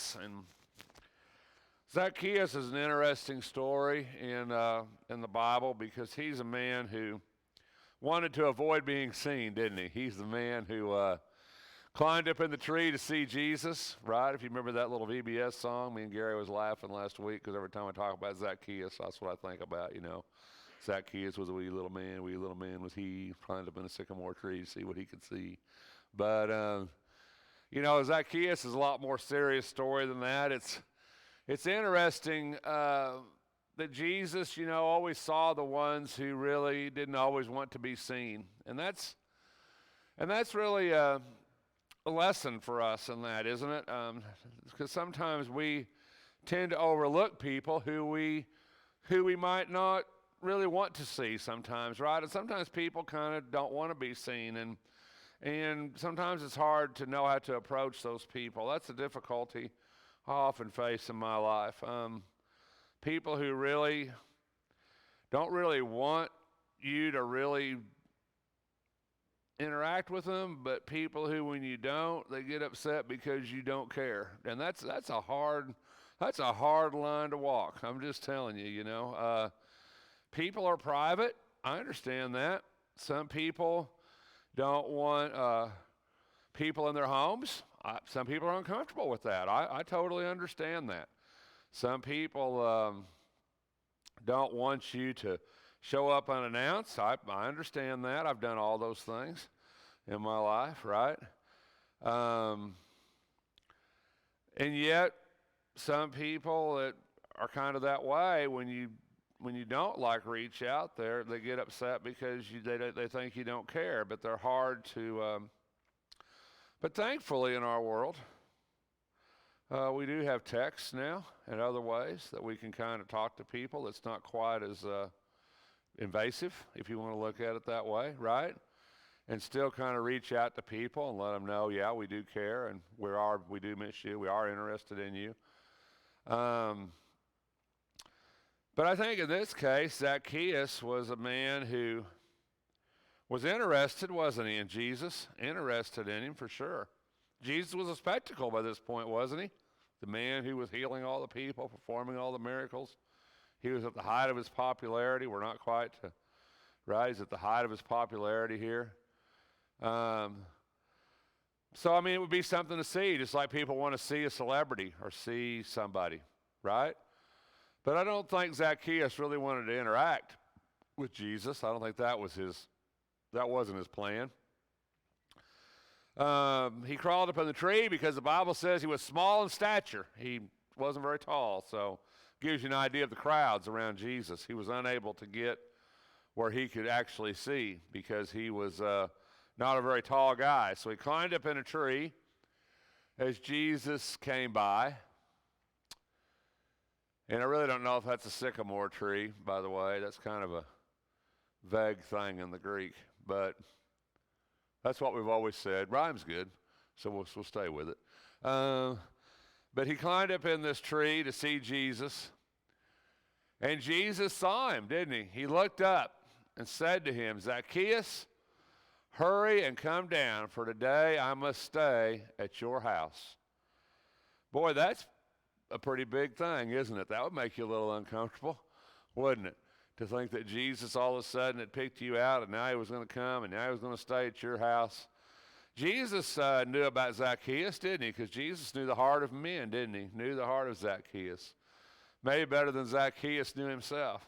Zacchaeus. And Zacchaeus is an interesting story in the Bible because he's a man who wanted to avoid being seen, didn't he? He's the man who climbed up in the tree to see Jesus, right? If you remember that little VBS song, me and Gary was laughing last week because every time I talk about Zacchaeus, that's what I think about, you know. Zacchaeus was a wee little man was he, climbed up in a sycamore tree to see what he could see. But, you know, Zacchaeus is a lot more serious story than that. It's interesting that Jesus, you know, always saw the ones who really didn't always want to be seen. And that's really a lesson for us in that, isn't it? Because sometimes we tend to overlook people who we might not really want to see sometimes, right? And sometimes people kind of don't want to be seen, and sometimes it's hard to know how to approach those people. That's a difficulty I often face in my life. People who really don't really want you to really interact with them, but people who, when you don't, they get upset because you don't care, and that's a hard line to walk. I'm just telling you, you know. People are private. I understand that. Some people don't want people in their homes. Some people are uncomfortable with that. I totally understand that. Some people don't want you to show up unannounced. I understand that. I've done all those things in my life, right? And yet, some people that are kind of that way, when you don't like reach out there, they get upset because they think you don't care, but they're hard to. But thankfully, in our world, we do have texts now and other ways that we can kind of talk to people. It's not quite as invasive, if you want to look at it that way, right? And still kind of reach out to people and let them know, yeah, we do care, and we do miss you. We are interested in you. But I think in this case, Zacchaeus was a man who was interested, wasn't he, in Jesus? Interested in him for sure. Jesus was a spectacle by this point, wasn't he? The man who was healing all the people, performing all the miracles. He was at the height of his popularity. We're not quite to, right? He's at the height of his popularity here. So, I mean, it would be something to see, just like people want to see a celebrity or see somebody, right? But I don't think Zacchaeus really wanted to interact with Jesus. I don't think that wasn't his plan. He crawled up in the tree because the Bible says he was small in stature. He wasn't very tall, so gives you an idea of the crowds around Jesus. He was unable to get where he could actually see because he was not a very tall guy. So he climbed up in a tree as Jesus came by. And I really don't know if that's a sycamore tree, by the way. That's kind of a vague thing in the Greek, but that's what we've always said. Rhyme's good, so we'll stay with it. But he climbed up in this tree to see Jesus, and Jesus saw him, didn't he? He looked up and said to him, Zacchaeus, hurry and come down, for today I must stay at your house. Boy, that's a pretty big thing, isn't it? That would make you a little uncomfortable, wouldn't it? To think that Jesus all of a sudden had picked you out and now he was going to come and now he was going to stay at your house. Jesus knew about Zacchaeus, didn't he? Because Jesus knew the heart of men, didn't he? Knew the heart of Zacchaeus. Maybe better than Zacchaeus knew himself.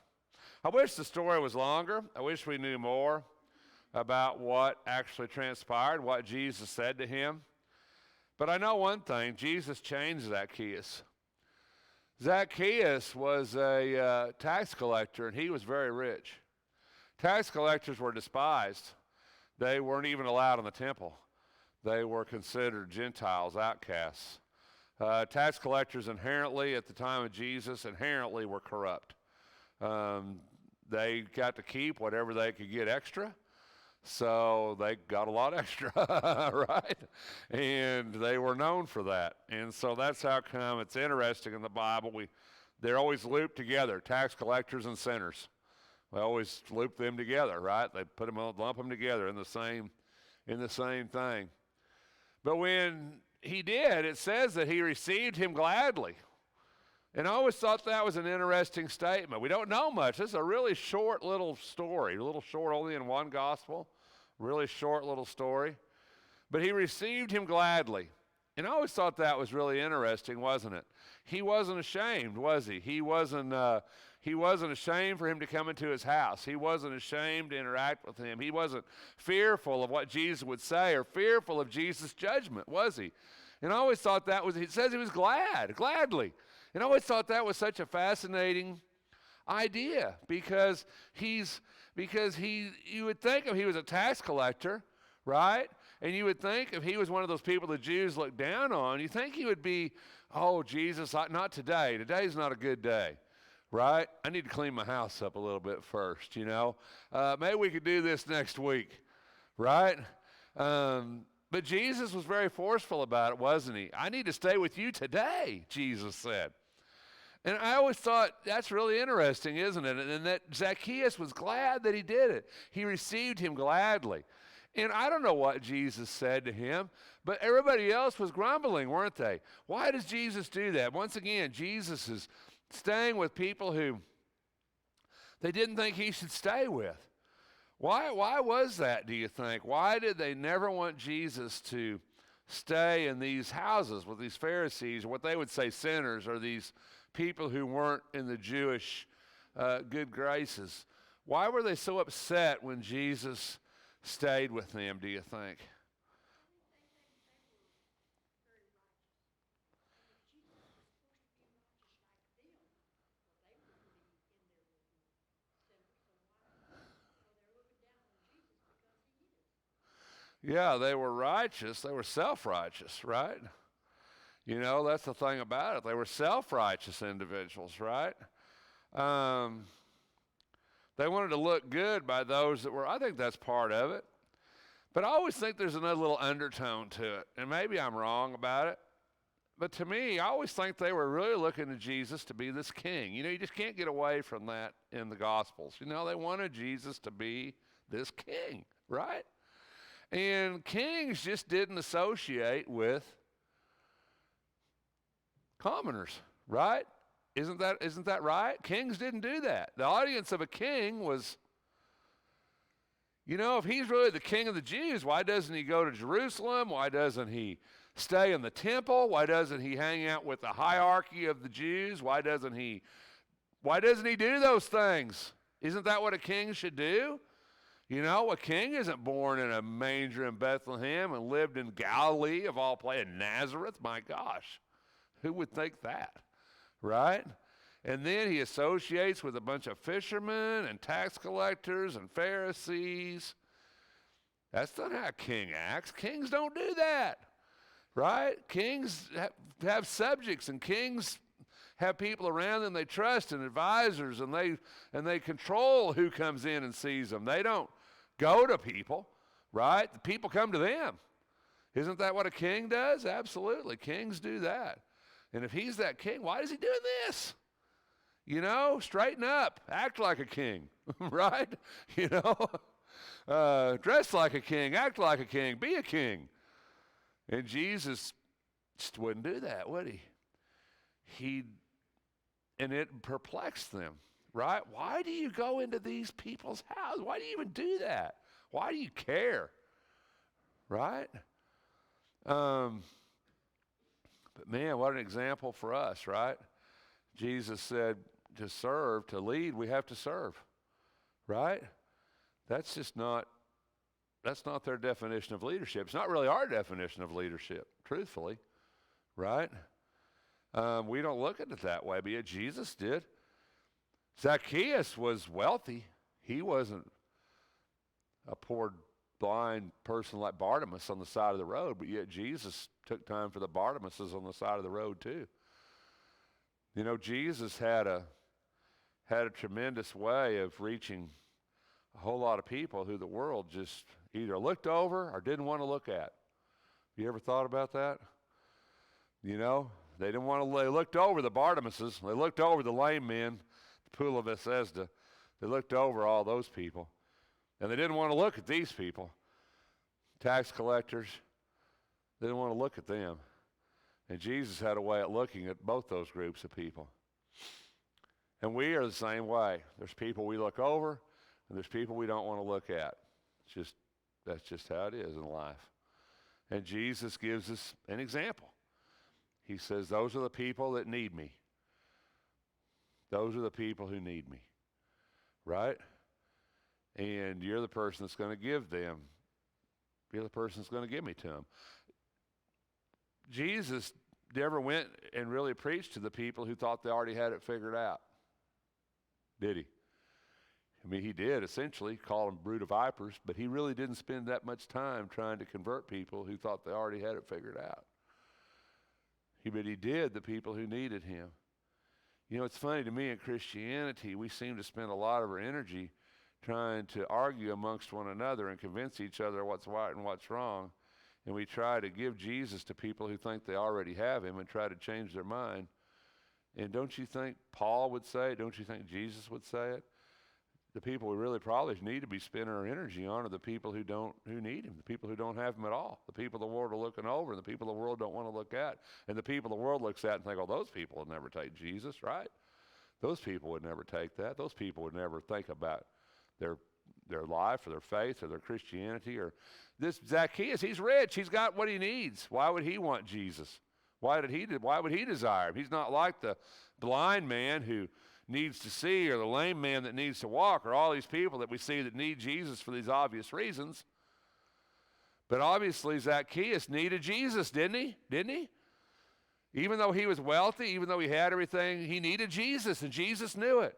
I wish the story was longer. I wish we knew more about what actually transpired, what Jesus said to him. But I know one thing, Jesus changed Zacchaeus. Zacchaeus was a tax collector, and he was very rich. Tax collectors were despised. They weren't even allowed in the temple. They were considered Gentiles, outcasts. Tax collectors inherently, at the time of Jesus, inherently were corrupt. They got to keep whatever they could get extra. So they got a lot extra, right? And they were known for that. And so that's how come it's interesting in the Bible. They're always looped together, tax collectors and sinners. We always loop them together, right? They lump them together in the same thing. But when he did. It says that he received him gladly. And I always thought that was an interesting statement. We don't know much. This is a really short little story, a little short, only in one gospel, really short little story. But he received him gladly. And I always thought that was really interesting, wasn't it? He wasn't ashamed, was he? He wasn't ashamed for him to come into his house. He wasn't ashamed to interact with him. He wasn't fearful of what Jesus would say or fearful of Jesus' judgment, was he? And I always thought that was, it says he was gladly. And I always thought that was such a fascinating idea because you would think if he was a tax collector, right? And you would think if he was one of those people the Jews looked down on, you think he would be, oh, Jesus, not today. Today's not a good day, right? I need to clean my house up a little bit first, you know. Maybe we could do this next week, right? But Jesus was very forceful about it, wasn't he? I need to stay with you today, Jesus said. And I always thought that's really interesting, isn't it? And that Zacchaeus was glad that he did it. He received him gladly. And I don't know what Jesus said to him, but everybody else was grumbling, weren't they? Why does Jesus do that? Once again, Jesus is staying with people who they didn't think he should stay with. Why was that, do you think? Why did they never want Jesus to stay in these houses with these Pharisees, or what they would say sinners, or these people who weren't in the Jewish good graces? Why were they so upset when Jesus stayed with them, do you think? Yeah, they were righteous. They were self-righteous, right? You know, that's the thing about it. They were self-righteous individuals, right? They wanted to look good by those that were, I think that's part of it. But I always think there's another little undertone to it, and maybe I'm wrong about it. But to me, I always think they were really looking to Jesus to be this king. You know, you just can't get away from that in the Gospels. You know, they wanted Jesus to be this king, right? And kings just didn't associate with commoners, right? Isn't that right? Kings didn't do that. The audience of a king was, you know, if he's really the king of the Jews, why doesn't he go to Jerusalem? Why doesn't he stay in the temple? Why doesn't he hang out with the hierarchy of the Jews? Why doesn't he do those things? Isn't that what a king should do? You know, a king isn't born in a manger in Bethlehem and lived in Galilee of all places, Nazareth. My gosh, who would think that, right? And then he associates with a bunch of fishermen and tax collectors and Pharisees. That's not how a king acts. Kings don't do that, right? Kings have subjects, and kings have people around them they trust and advisors, and they control who comes in and sees them. They don't go to people, right? The people come to them. Isn't that what a king does? Absolutely. Kings do that. And if he's that king, why is he doing this? You know, straighten up. Act like a king, right? You know, dress like a king. Act like a king. Be a king. And Jesus just wouldn't do that, would he? And it perplexed them. Right? Why do you go into these people's houses? Why do you even do that? Why do you care? Right? But man, what an example for us, right? Jesus said to serve, to lead, we have to serve. Right? That's not their definition of leadership. It's not really our definition of leadership, truthfully. Right? We don't look at it that way, but yet Jesus did. Zacchaeus was wealthy. He wasn't a poor, blind person like Bartimaeus on the side of the road, but yet Jesus took time for the Bartimaeuses on the side of the road too. You know, Jesus had a tremendous way of reaching a whole lot of people who the world just either looked over or didn't want to look at. You ever thought about that? You know, they looked over the Bartimaeuses. They looked over the lame men, Pool of Bethesda. They looked over all those people, and they didn't want to look at these people, tax collectors. They didn't want to look at them. And Jesus had a way of looking at both those groups of people. And we are the same way. There's people we look over, and there's people we don't want to look at. That's just how it is in life. And Jesus gives us an example. He says, those are the people that need me. Those are the people who need me, right? And you're the person that's going to give them. You're the person that's going to give me to them. Jesus never went and really preached to the people who thought they already had it figured out, did he? I mean, he did essentially call them brood of vipers, but he really didn't spend that much time trying to convert people who thought they already had it figured out. But he did the people who needed him. You know, it's funny to me in Christianity, we seem to spend a lot of our energy trying to argue amongst one another and convince each other what's right and what's wrong. And we try to give Jesus to people who think they already have him and try to change their mind. And don't you think Paul would say it? Don't you think Jesus would say it? The people we really probably need to be spending our energy on are the people who need him, the people who don't have him at all, the people the world are looking over, and the people the world don't want to look at, and the people the world looks at and think, oh, those people would never take Jesus, right? Those people would never take that. Those people would never think about their life or their faith or their Christianity. Or this Zacchaeus, he's rich. He's got what he needs. Why would he want Jesus? Why would he desire him? He's not like the blind man who needs to see, or the lame man that needs to walk, or all these people that we see that need Jesus for these obvious reasons. But obviously Zacchaeus needed Jesus, didn't he? Even though he was wealthy, even though he had everything, he needed Jesus, and Jesus knew it.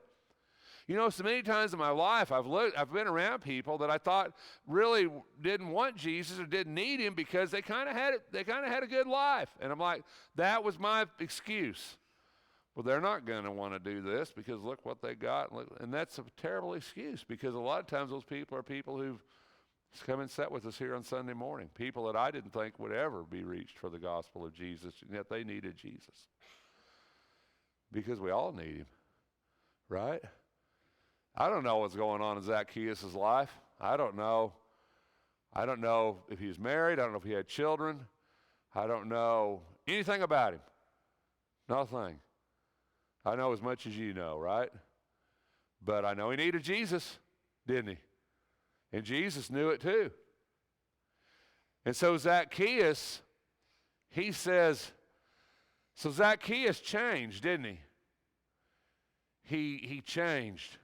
You know, so many times in my life, I've been around people that I thought really didn't want Jesus or didn't need him because they kind of had a good life, and I'm like, that was my excuse. Well, they're not going to want to do this because look what they got. And that's a terrible excuse, because a lot of times those people are people who've come and sat with us here on Sunday morning, people that I didn't think would ever be reached for the gospel of Jesus, and yet they needed Jesus. Because we all need him, right? I don't know what's going on in Zacchaeus' life. I don't know if he was married. I don't know if he had children. I don't know anything about him. Nothing. I know as much as you know, right? But I know he needed Jesus, didn't he? And Jesus knew it too. And so Zacchaeus, he says, so Zacchaeus changed, didn't he? He changed.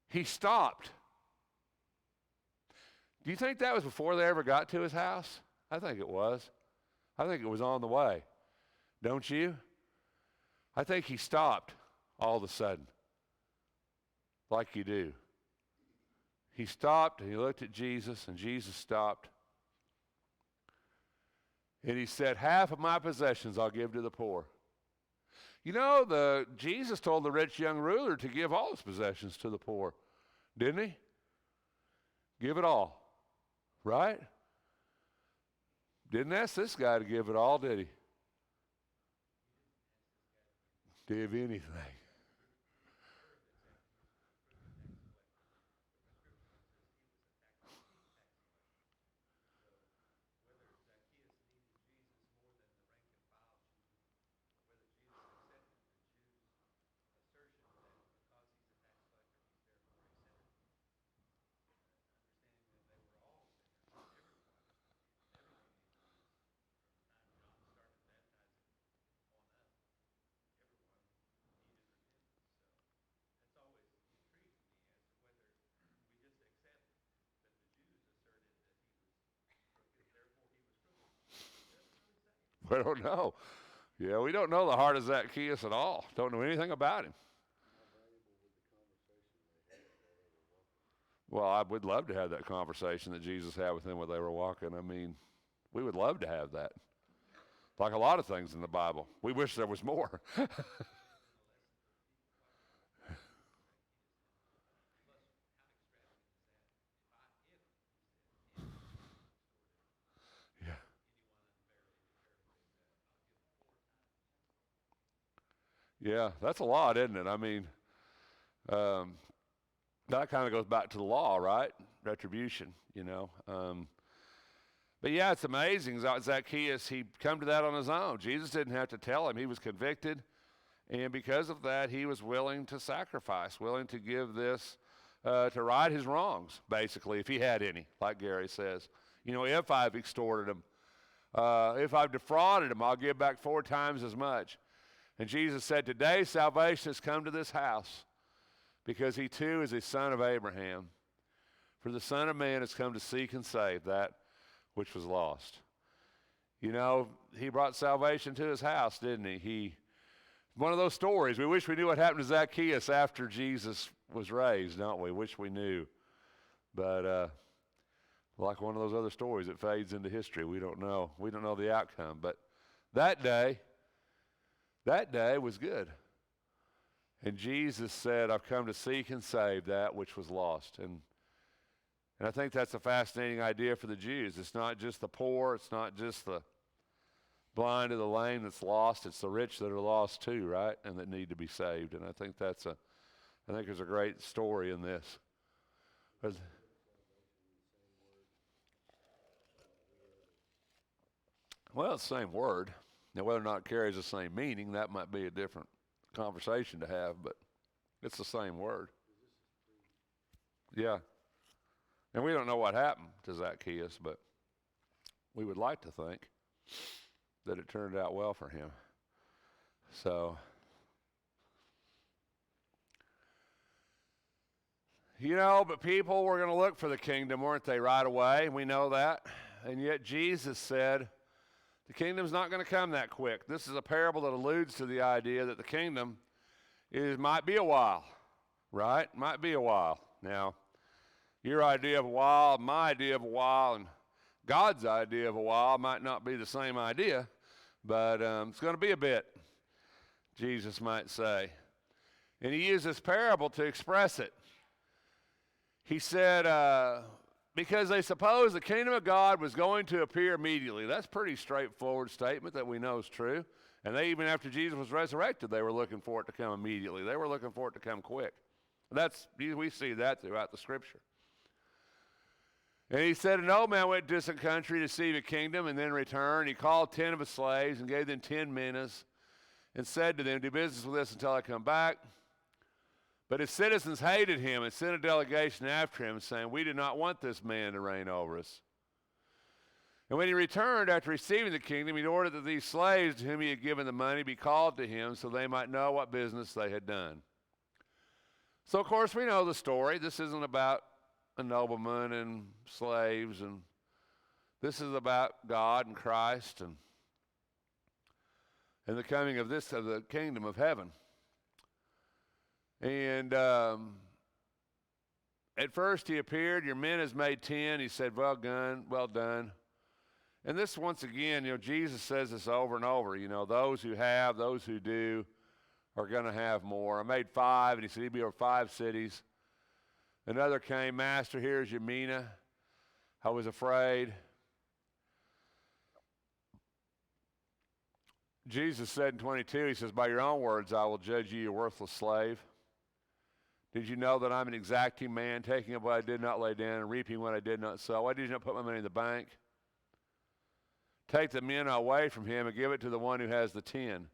He stopped. Do you think that was before they ever got to his house? I think it was. I think it was on the way. Don't you? I think he stopped all of a sudden, like you do. He stopped and he looked at Jesus, and Jesus stopped. And he said, half of my possessions I'll give to the poor. You know, Jesus told the rich young ruler to give all his possessions to the poor, didn't he? Give it all, right? Didn't ask this guy to give it all, did he? Give anything. We don't know. Yeah, we don't know the heart of Zacchaeus at all. Don't know anything about him. Well, I would love to have that conversation that Jesus had with them when they were walking. I mean, we would love to have that. Like a lot of things in the Bible. We wish there was more. Yeah. Yeah, that's a lot, isn't it? I mean, um, that kind of goes back to the law, right? Retribution, you know. But yeah, it's amazing. Zacchaeus, he come to that on his own. Jesus didn't have to tell him. He was convicted. And because of that, he was willing to sacrifice, willing to give this, to right his wrongs, basically, if he had any, like Gary says. You know, if I've extorted him, if I've defrauded him, I'll give back 4 times as much. And Jesus said, today salvation has come to this house because he too is a son of Abraham. For the Son of Man has come to seek and save that which was lost. You know, he brought salvation to his house, didn't he? One of those stories. We wish we knew what happened to Zacchaeus after Jesus was raised, don't we? Wish we knew. But like one of those other stories, it fades into history. We don't know. We don't know the outcome. But that day was good. And Jesus said, I've come to seek and save that which was lost. And I think that's a fascinating idea for the Jews. It's not just the poor. It's not just the blind or the lame that's lost. It's the rich that are lost too, right? And that need to be saved. And I think there's a great story in this. Well, it's the same word. Now, whether or not it carries the same meaning, that might be a different conversation to have, but it's the same word. Yeah. And we don't know what happened to Zacchaeus, but we would like to think that it turned out well for him. So, you know, but people were going to look for the kingdom, weren't they, right away? We know that. And yet Jesus said, the kingdom's not going to come that quick. This is a parable that alludes to the idea that the kingdom might be a while, right? Might be a while. Now, your idea of a while, my idea of a while, and God's idea of a while might not be the same idea, but it's going to be a bit, Jesus might say. And he used this parable to express it. He said, because they supposed the kingdom of God was going to appear immediately. That's a pretty straightforward statement that we know is true. And they, even after Jesus was resurrected, they were looking for it to come immediately. They were looking for it to come quick. We see that throughout the Scripture. And he said, an old man went to a distant country to see the kingdom and then returned. He called 10 of his slaves and gave them 10 minas and said to them, do business with us until I come back. But his citizens hated him and sent a delegation after him, saying, we do not want this man to reign over us. And when he returned after receiving the kingdom, he ordered that these slaves to whom he had given the money be called to him so they might know what business they had done. So, of course, we know the story. This isn't about a nobleman and slaves, and this is about God and Christ and the coming of the kingdom of heaven. And at first he appeared, your men has made 10. He said, well done, well done. And this, once again, Jesus says this over and over. Those who have, those who do are going to have more. I made 5, and he said he'd be over 5 cities. Another came, Master, here's your mina. I was afraid. Jesus said in 22, he says, by your own words I will judge you, you worthless slave. Did you know that I'm an exacting man, taking up what I did not lay down and reaping what I did not sow? Why did you not put my money in the bank? Take the mina away from him and give it to the one who has the 10.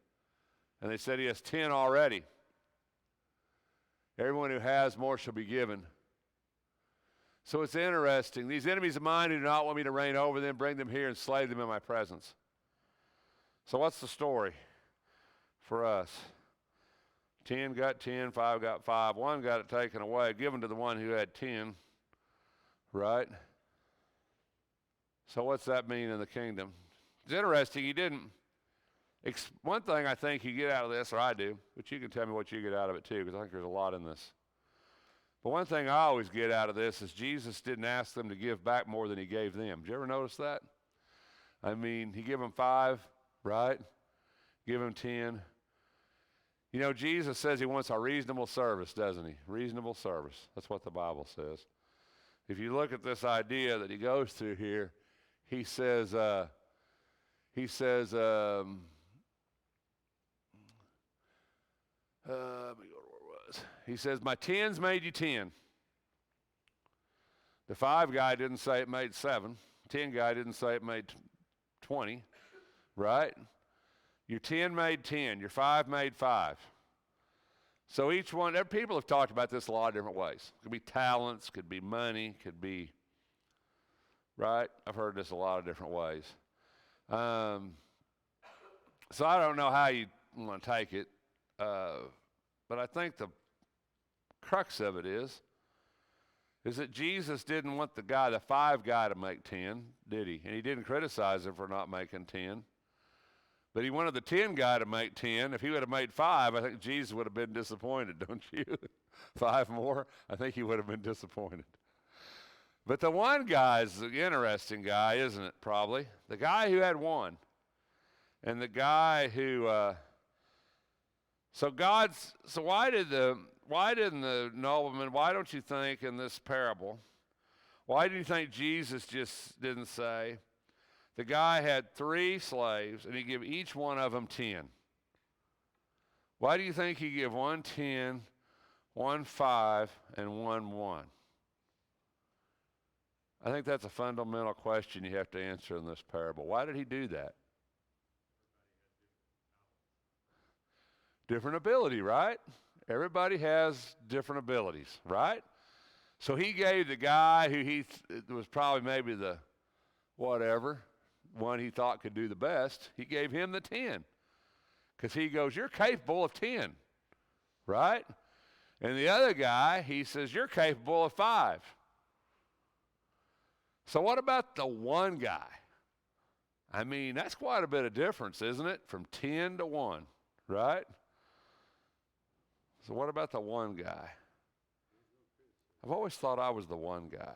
And they said he has 10 already. Everyone who has more shall be given. So it's interesting. These enemies of mine who do not want me to reign over them, bring them here and slay them in my presence. So what's the story for us? 10 got 10, 5 got 5. 1 got it taken away, given to the one who had 10, right? So what's that mean in the kingdom? It's interesting. He didn't. One thing I think you get out of this, or I do, but you can tell me what you get out of it too, because I think there's a lot in this. But one thing I always get out of this is Jesus didn't ask them to give back more than he gave them. Did you ever notice that? I mean, he gave them 5, right? Give them 10. Jesus says he wants a reasonable service, doesn't he? Reasonable service. That's what the Bible says. If you look at this idea that he goes through here, he says, let me go to where it was. He says, my 10's made you 10. The 5 guy didn't say it made 7. 10 guy didn't say it made 20, right? Your 10 made 10. Your 5 made 5. So each one, people have talked about this a lot of different ways. It could be talents, could be money, could be, right? I've heard this a lot of different ways. So I don't know how you want to take it, but I think the crux of it is that Jesus didn't want the 5 guy to make 10, did he? And he didn't criticize him for not making 10. But he wanted the 10 guy to make 10. If he would have made 5, I think Jesus would have been disappointed, don't you? 5 more, I think he would have been disappointed. But the 1 guy is the interesting guy, isn't it, probably? The guy who had 1. And the guy who, so why didn't the nobleman, why don't you think in this parable, why do you think Jesus just didn't say, the guy had 3 slaves and he gave each one of them 10? Why do you think he gave 1 10, 1 5, and 1 1? I think that's a fundamental question you have to answer in this parable. Why did he do that? Different ability, right? Everybody has different abilities, right? So he gave the guy who was probably maybe the whatever, one he thought could do the best, he gave him the 10. Because he goes, you're capable of 10, right? And the other guy, he says, you're capable of 5. So what about the 1 guy? I mean, that's quite a bit of difference, isn't it? From 10 to 1, right? So what about the 1 guy? I've always thought I was the 1 guy.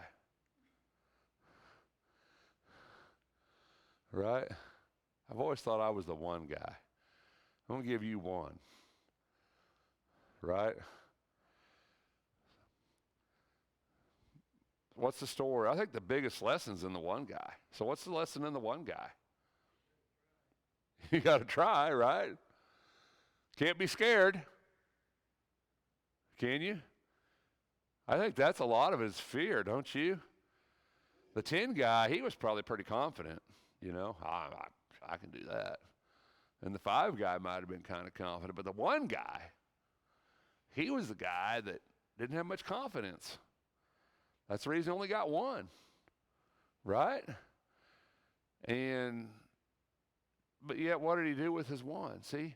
Right? I've always thought I was the 1 guy. I'm going to give you 1. Right? What's the story? I think the biggest lesson's in the 1 guy. So what's the lesson in the 1 guy? You got to try, right? Can't be scared. Can you? I think that's a lot of his fear, don't you? The 10 guy, he was probably pretty confident. You know, I can do that. And the 5 guy might have been kind of confident. But the 1 guy, he was the guy that didn't have much confidence. That's the reason he only got 1. Right? But yet, what did he do with his 1? See,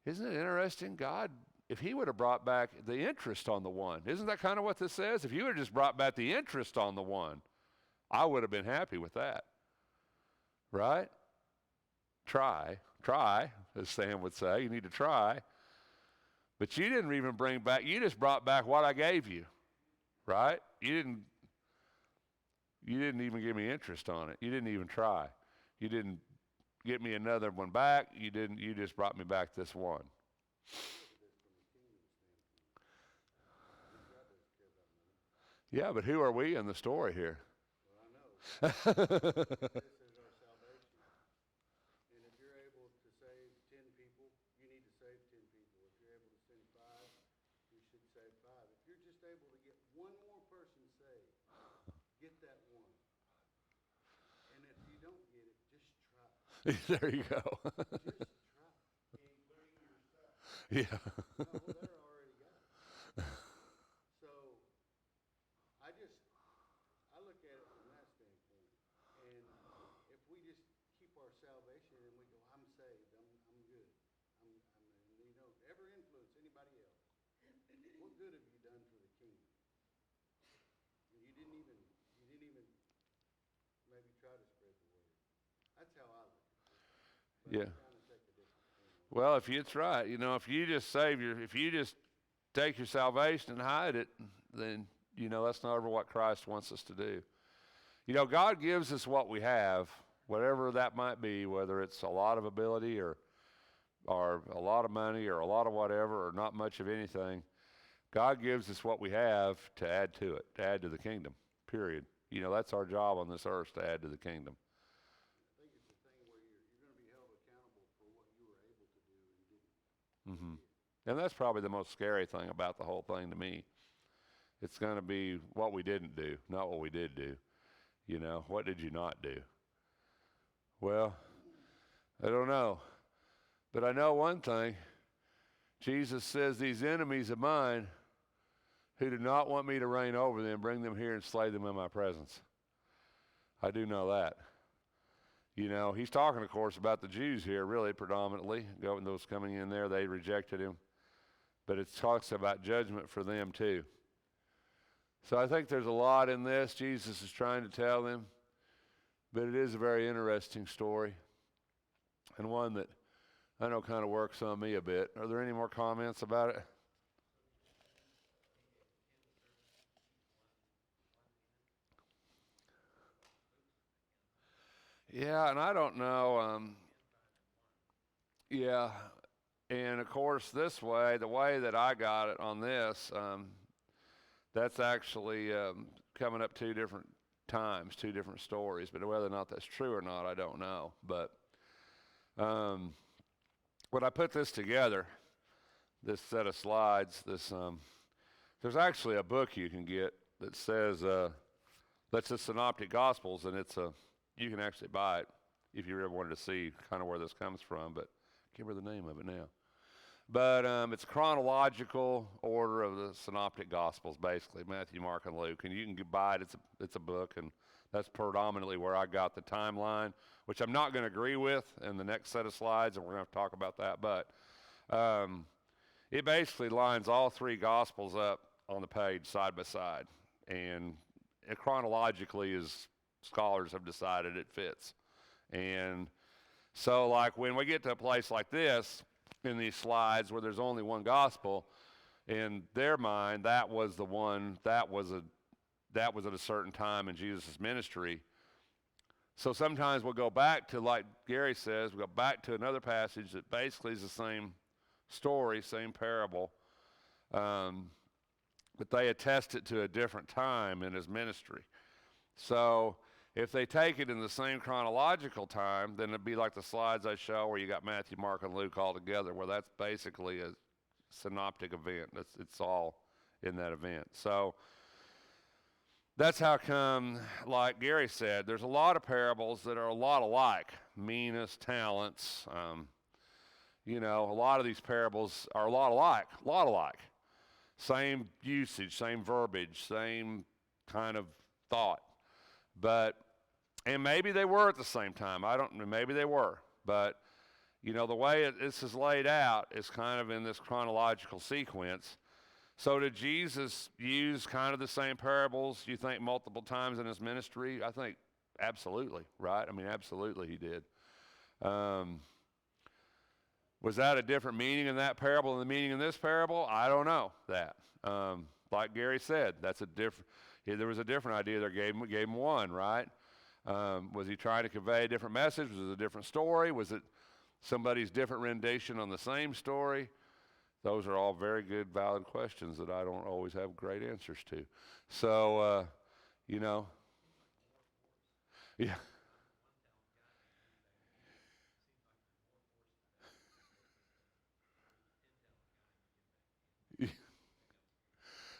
isn't it interesting? God, if he would have brought back the interest on the 1, isn't that kind of what this says? If you would have just brought back the interest on the 1, I would have been happy with that. Right? Try, as Sam would say. You need to try. But you didn't even bring back, you just brought back what I gave you. Right? You didn't even give me interest on it. You didn't even try. You didn't get me another one back. You just brought me back this 1. Yeah, but who are we in the story here? Well, I know. This is our salvation. And if you're able to save 10 people, you need to save 10 people. If you're able to save 5, you should save 5. If you're just able to get 1 more person saved, get that 1. And if you don't get it, just try. There you go. Just try. Including yourself. Yeah. No, well, they're already got it. So, I look at it from that standpoint. And if we just keep our salvation and we go, I'm saved, I'm good. And you don't ever influence anybody else. What good have you done for the kingdom? You didn't even maybe try to spread the word. That's how I look at it. But Yeah. I kind of take a different thing on it. Well, if it's right, you know, if you just take your salvation and hide it, then, you know, that's not ever what Christ wants us to do. You know, God gives us what we have, whatever that might be, whether it's a lot of ability or a lot of money or a lot of whatever or not much of anything. God gives us what we have to add to it, to add to the kingdom, period. You know, that's our job on this earth, to add to the kingdom. I think it's a thing where you're going to be held accountable for what you were able to do and didn't. Mm-hmm. And that's probably the most scary thing about the whole thing to me. It's going to be what we didn't do, not what we did do. You know, what did you not do? Well, I don't know. But I know one thing. Jesus says, these enemies of mine who do not want me to reign over them, bring them here and slay them in my presence. I do know that. You know, he's talking, of course, about the Jews here, really, predominantly. Those coming in there, they rejected him. But it talks about judgment for them, too. So I think there's a lot in this Jesus is trying to tell them. But it is a very interesting story. And one that I know kind of works on me a bit. Are there any more comments about it? Yeah, and I don't know. Yeah, and of course, the way that I got it on this, that's actually coming up two different times, two different stories. But whether or not that's true or not, I don't know. But when I put this together, this set of slides, there's actually a book you can get that says that's the Synoptic Gospels, and you can actually buy it if you ever wanted to see kind of where this comes from, but I can't remember the name of it now. But it's a chronological order of the Synoptic Gospels, basically, Matthew, Mark, and Luke. And you can buy it. It's a book, and that's predominantly where I got the timeline, which I'm not going to agree with in the next set of slides, and we're going to have to talk about that. But it basically lines all three Gospels up on the page side by side. And it chronologically, as scholars have decided, it fits. And so, like, when we get to a place like this in these slides where there's only one gospel, in their mind, that was the one, that was at a certain time in Jesus' ministry. So sometimes we'll go back to, like Gary says, we'll go back to another passage that basically is the same story, same parable, but they attest it to a different time in his ministry. So if they take it in the same chronological time, then it'd be like the slides I show where you got Matthew, Mark, and Luke all together, where that's basically a synoptic event. It's all in that event. So that's how come, like Gary said, there's a lot of parables that are a lot alike. Minas, talents, a lot of these parables are a lot alike. Same usage, same verbiage, same kind of thought. And maybe they were at the same time. I don't know, maybe they were. But, the way this is laid out is kind of in this chronological sequence. So did Jesus use kind of the same parables, you think, multiple times in his ministry? I think absolutely, right? I mean, absolutely he did. Was that a different meaning in that parable than the meaning in this parable? I don't know that. Like Gary said, there was a different idea there, gave him one, right? Was he trying to convey a different message? Was it a different story? Was it somebody's different rendition on the same story? Those are all very good, valid questions that I don't always have great answers to. So, yeah.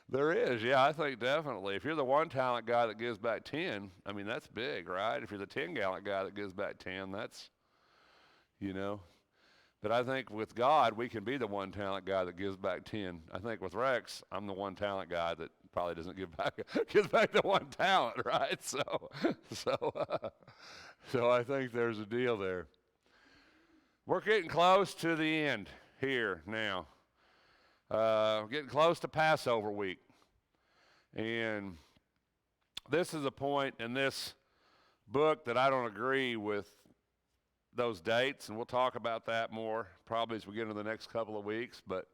There is, yeah, I think definitely. If you're the one talent guy that gives back 10, I mean, that's big, right? If you're the 10 talent guy that gives back 10, that's. But I think with God, we can be the one talent guy that gives back 10. I think with Rex, I'm the one talent guy that probably doesn't gives back the one talent, right? So I think there's a deal there. We're getting close to the end here now. Getting close to Passover week. And this is a point in this book that I don't agree with those dates, and we'll talk about that more probably as we get into the next couple of weeks. But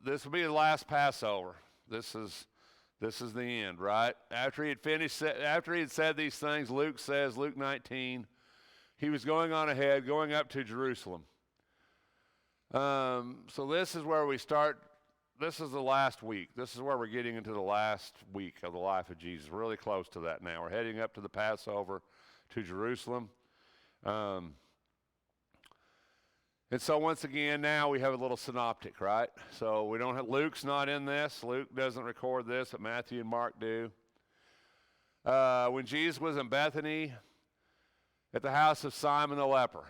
this will be the last Passover. This is the end, right? After he had said these things, Luke says, Luke 19, he was going on ahead, going up to Jerusalem. So this is where we start. This is the last week. This is where we're getting into the last week of the life of Jesus. We're really close to that now. We're heading up to the Passover to Jerusalem. And so once again, now we have a little synoptic, right? So Luke's not in this. Luke doesn't record this, but Matthew and Mark do. when Jesus was in Bethany at the house of Simon the leper.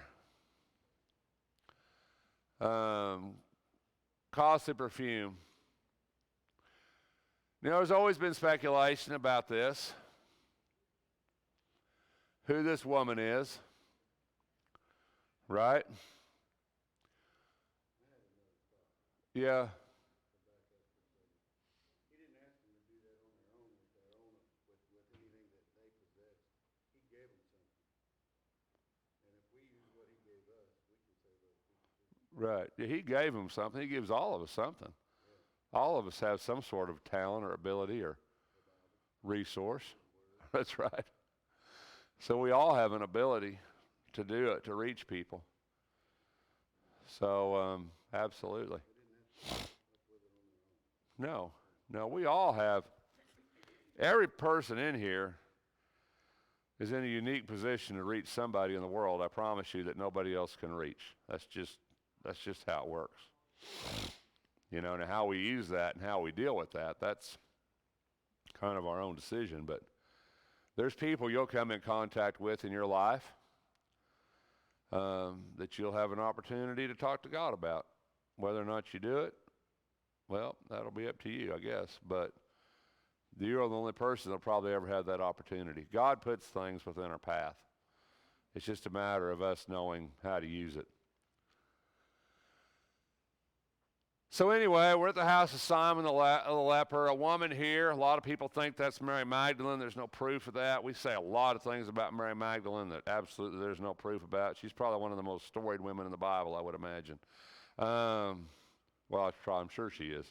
Costly perfume. Now, there's always been speculation about this, who this woman is, right? Yeah. He didn't ask them to do that on their own with anything that they possessed. He gave them something. And if we use what he gave us, we can save other people too. Right. Yeah, he gave them something. He gives all of us something. All of us have some sort of talent or ability or resource. That's right. So we all have an ability to do it, to reach people. So, absolutely. No, we all have. Every person in here is in a unique position to reach somebody in the world. I promise you that nobody else can reach. That's just how it works. You know, and how we use that and how we deal with that, that's kind of our own decision. But there's people you'll come in contact with in your life that you'll have an opportunity to talk to God about. Whether or not you do it, well, that'll be up to you, I guess. But you're the only person that'll probably ever have that opportunity. God puts things within our path. It's just a matter of us knowing how to use it. So anyway, we're at the house of Simon the leper, a woman here. A lot of people think that's Mary Magdalene. There's no proof of that. We say a lot of things about Mary Magdalene that absolutely there's no proof about. She's probably one of the most storied women in the Bible, I would imagine. Well, I'm sure she is,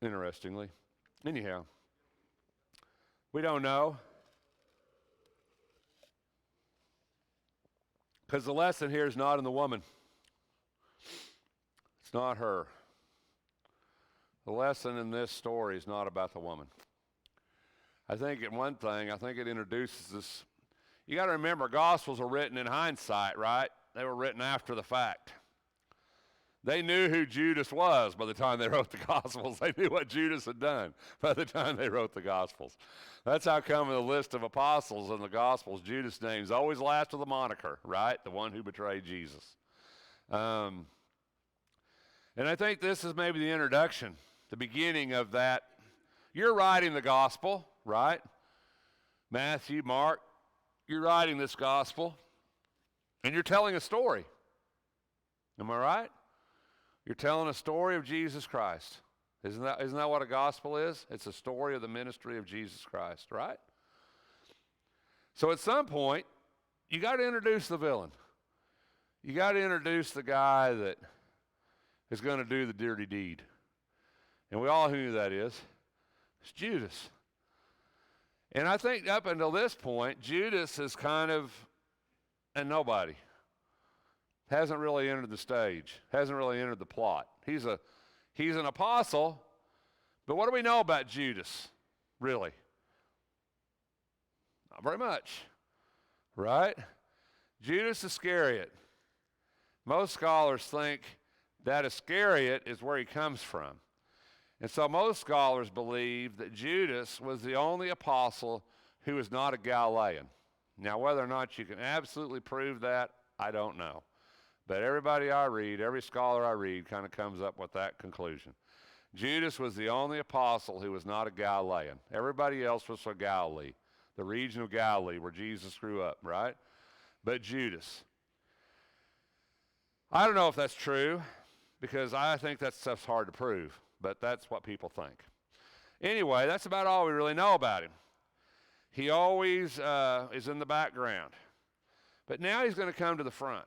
interestingly. Anyhow, we don't know. Because the lesson here is not in the woman. It's not her. The lesson in this story is not about the woman. I think it introduces us. You got to remember, Gospels are written in hindsight, right? They were written after the fact. They knew who Judas was by the time they wrote the Gospels. They knew what Judas had done by the time they wrote the Gospels. That's how come in the list of apostles in the Gospels, Judas' name's always last with a moniker, right? The one who betrayed Jesus. And I think this is maybe the introduction, the beginning of that. You're writing the Gospel, right? Matthew, Mark, you're writing this Gospel, and you're telling a story. Am I right? You're telling a story of Jesus Christ. Isn't that what a gospel is? It's a story of the ministry of Jesus Christ, right? So at some point, you got to introduce the villain. You got to introduce the guy that is going to do the dirty deed. And we all know who that is. It's Judas. And I think up until this point, Judas is kind of a nobody. Hasn't really entered the stage, hasn't really entered the plot. He's an apostle, but what do we know about Judas, really? Not very much, right? Judas Iscariot. Most scholars think that Iscariot is where he comes from. And so most scholars believe that Judas was the only apostle who was not a Galilean. Now, whether or not you can absolutely prove that, I don't know. But everybody I read, every scholar I read, kind of comes up with that conclusion. Judas was the only apostle who was not a Galilean. Everybody else was from Galilee, the region of Galilee where Jesus grew up, right? But Judas. I don't know if that's true, because I think that stuff's hard to prove, but that's what people think. Anyway, that's about all we really know about him. He always is in the background. But now he's going to come to the front.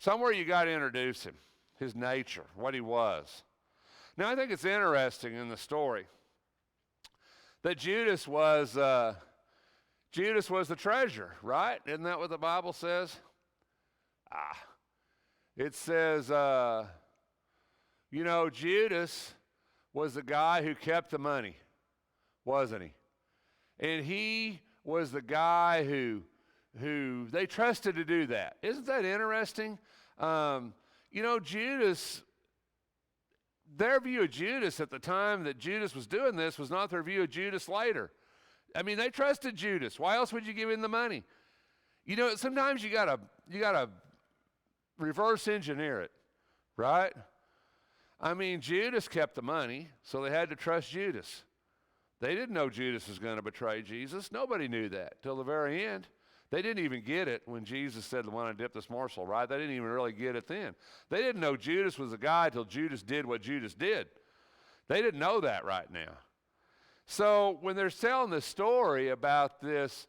Somewhere you got to introduce him, his nature, what he was. Now, I think it's interesting in the story that Judas was the treasurer, right? Isn't that what the Bible says? It says, Judas was the guy who kept the money, wasn't he? And he was the guy who they trusted to do that. Isn't that interesting? Judas, their view of Judas at the time that Judas was doing this was not their view of Judas later. I mean, they trusted Judas. Why else would you give him the money? You know, sometimes you gotta reverse engineer it, right? I mean, Judas kept the money, so they had to trust Judas. They didn't know Judas was going to betray Jesus. Nobody knew that till the very end. They didn't even get it when Jesus said, "I want to dip this morsel," right? They didn't even really get it then. They didn't know Judas was a guy till Judas did what Judas did. They didn't know that right now. So when they're telling the story about this,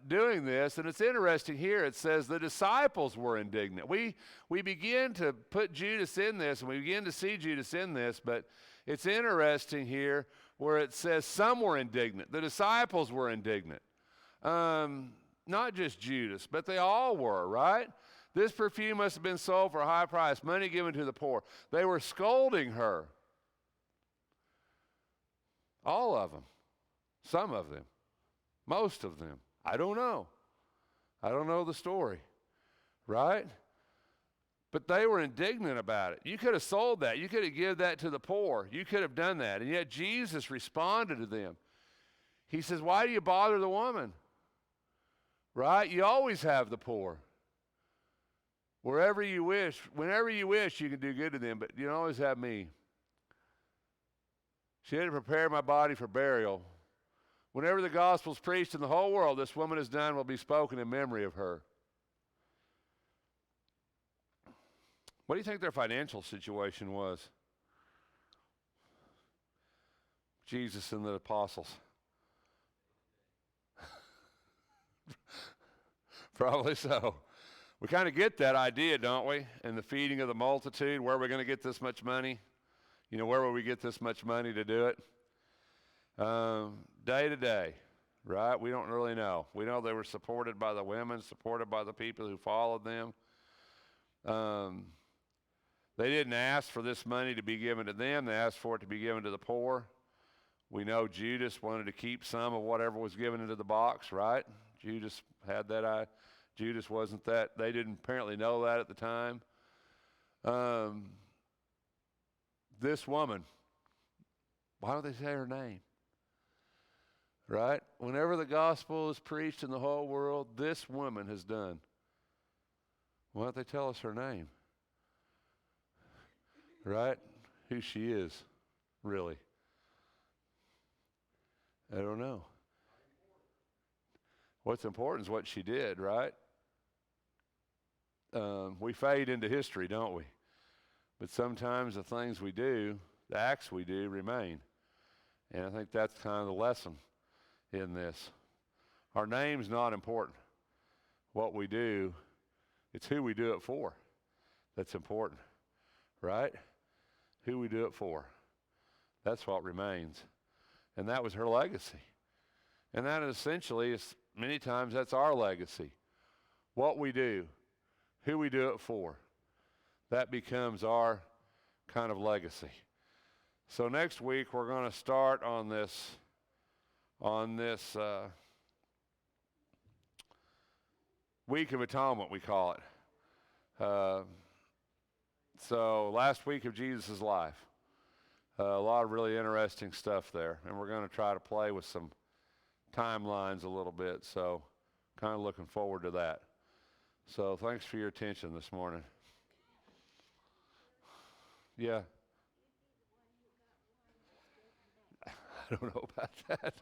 doing this, and it's interesting here, it says the disciples were indignant. We begin to put Judas in this, and we begin to see Judas in this, but it's interesting here where it says some were indignant. The disciples were indignant. Not just Judas, but they all were, right? This perfume must have been sold for a high price, money given to the poor. They were scolding her. All of them. Some of them. Most of them. I don't know. I don't know the story, right? But they were indignant about it. You could have sold that. You could have given that to the poor. You could have done that. And yet Jesus responded to them. He says, why do you bother the woman? Right? You always have the poor. Wherever you wish, whenever you wish, you can do good to them, but you don't always have me. She had to prepare my body for burial. Whenever the gospel is preached in the whole world, this woman has done will be spoken in memory of her. What do you think their financial situation was? Jesus and the apostles. Probably so. We kind of get that idea, don't we? In the feeding of the multitude, where are we going to get this much money? You know, where will we get this much money to do it? Day to day, right? We don't really know. We know they were supported by the women, supported by the people who followed them. They didn't ask for this money to be given to them. They asked for it to be given to the poor. We know Judas wanted to keep some of whatever was given into the box, right? Judas had that. Judas wasn't that. They didn't apparently know that at the time. This woman, why don't they say her name? Right? Whenever the gospel is preached in the whole world, this woman has done. Why don't they tell us her name? Right? Who she is, really. I don't know. What's important is what she did, right? We fade into history, don't we? But sometimes the things we do, the acts we do, remain. And I think that's kind of the lesson in this. Our name's not important. What we do, it's who we do it for that's important, right? Who we do it for. That's what remains. And that was her legacy. And that essentially is, many times that's our legacy. What we do, who we do it for. That becomes our kind of legacy. So next week we're going to start on this Week of Atonement, we call it. So last week of Jesus' life. A lot of really interesting stuff there. And we're going to try to play with some timelines a little bit. So kind of looking forward to that. So thanks for your attention this morning. Yeah. I don't know about that.